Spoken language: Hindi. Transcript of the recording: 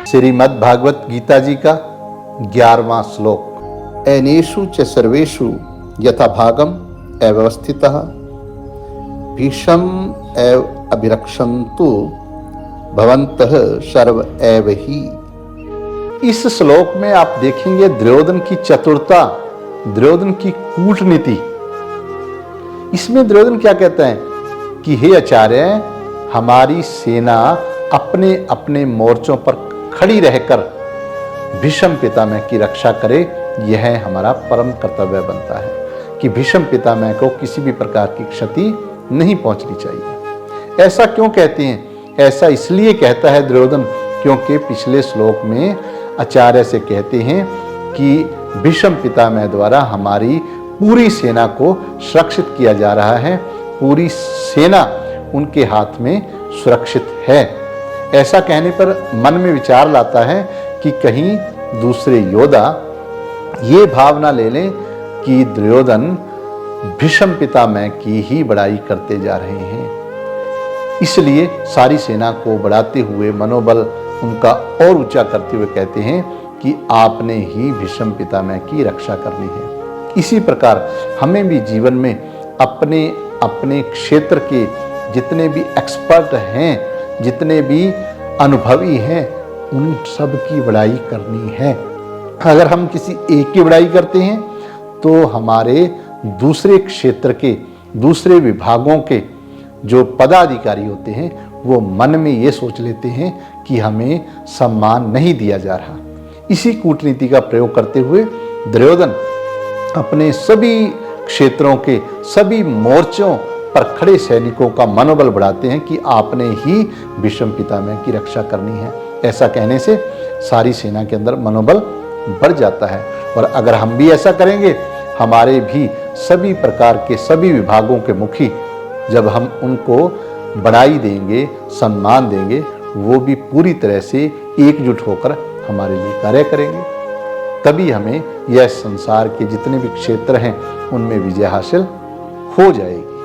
श्रीमद् भागवत गीता जी का 11वां श्लोक। एनेषु च सर्वेषु यथा भागम अव्यवस्थितः भीषम एव अभिरक्षन्तु भवन्तः सर्व एव ही। इस श्लोक में आप देखेंगे दुर्योधन की चतुरता, दुर्योधन की कूटनीति। इसमें दुर्योधन क्या कहता है कि हे आचार्य, हमारी सेना अपने अपने मोर्चों पर खड़ी रहकर भीष्म पितामह की रक्षा करे, यह हमारा परम कर्तव्य बनता है कि भीष्म पितामह को किसी भी प्रकार की क्षति नहीं पहुंचनी चाहिए। ऐसा क्यों कहते हैं? ऐसा इसलिए कहता है दुर्योधन क्योंकि पिछले श्लोक में आचार्य से कहते हैं कि भीष्म पितामह द्वारा हमारी पूरी सेना को सुरक्षित किया जा रहा है, पूरी सेना उनके हाथ में सुरक्षित है। ऐसा कहने पर मन में विचार लाता है कि कहीं दूसरे योद्धा ये भावना ले लें कि दुर्योधन भीष्म पितामह की ही बड़ाई करते जा रहे हैं, इसलिए सारी सेना को बढ़ाते हुए मनोबल उनका और ऊंचा करते हुए कहते हैं कि आपने ही भीष्म पितामह की रक्षा करनी है। इसी प्रकार हमें भी जीवन में अपने अपने क्षेत्र के जितने भी एक्सपर्ट हैं, जितने भी अनुभवी हैं, उन सब की बड़ाई करनी है। अगर हम किसी एक की बड़ाई करते हैं तो हमारे दूसरे क्षेत्र के, दूसरे विभागों के जो पदाधिकारी होते हैं वो मन में ये सोच लेते हैं कि हमें सम्मान नहीं दिया जा रहा। इसी कूटनीति का प्रयोग करते हुए दुर्योधन अपने सभी क्षेत्रों के सभी मोर्चों पर खड़े सैनिकों का मनोबल बढ़ाते हैं कि आपने ही भीष्म पितामह की रक्षा करनी है। ऐसा कहने से सारी सेना के अंदर मनोबल बढ़ जाता है। और अगर हम भी ऐसा करेंगे, हमारे भी सभी प्रकार के सभी विभागों के मुखी जब हम उनको बढ़ाई देंगे, सम्मान देंगे, वो भी पूरी तरह से एकजुट होकर हमारे लिए कार्य करेंगे। तभी हमें यह संसार के जितने भी क्षेत्र हैं उनमें विजय हासिल हो जाएगी।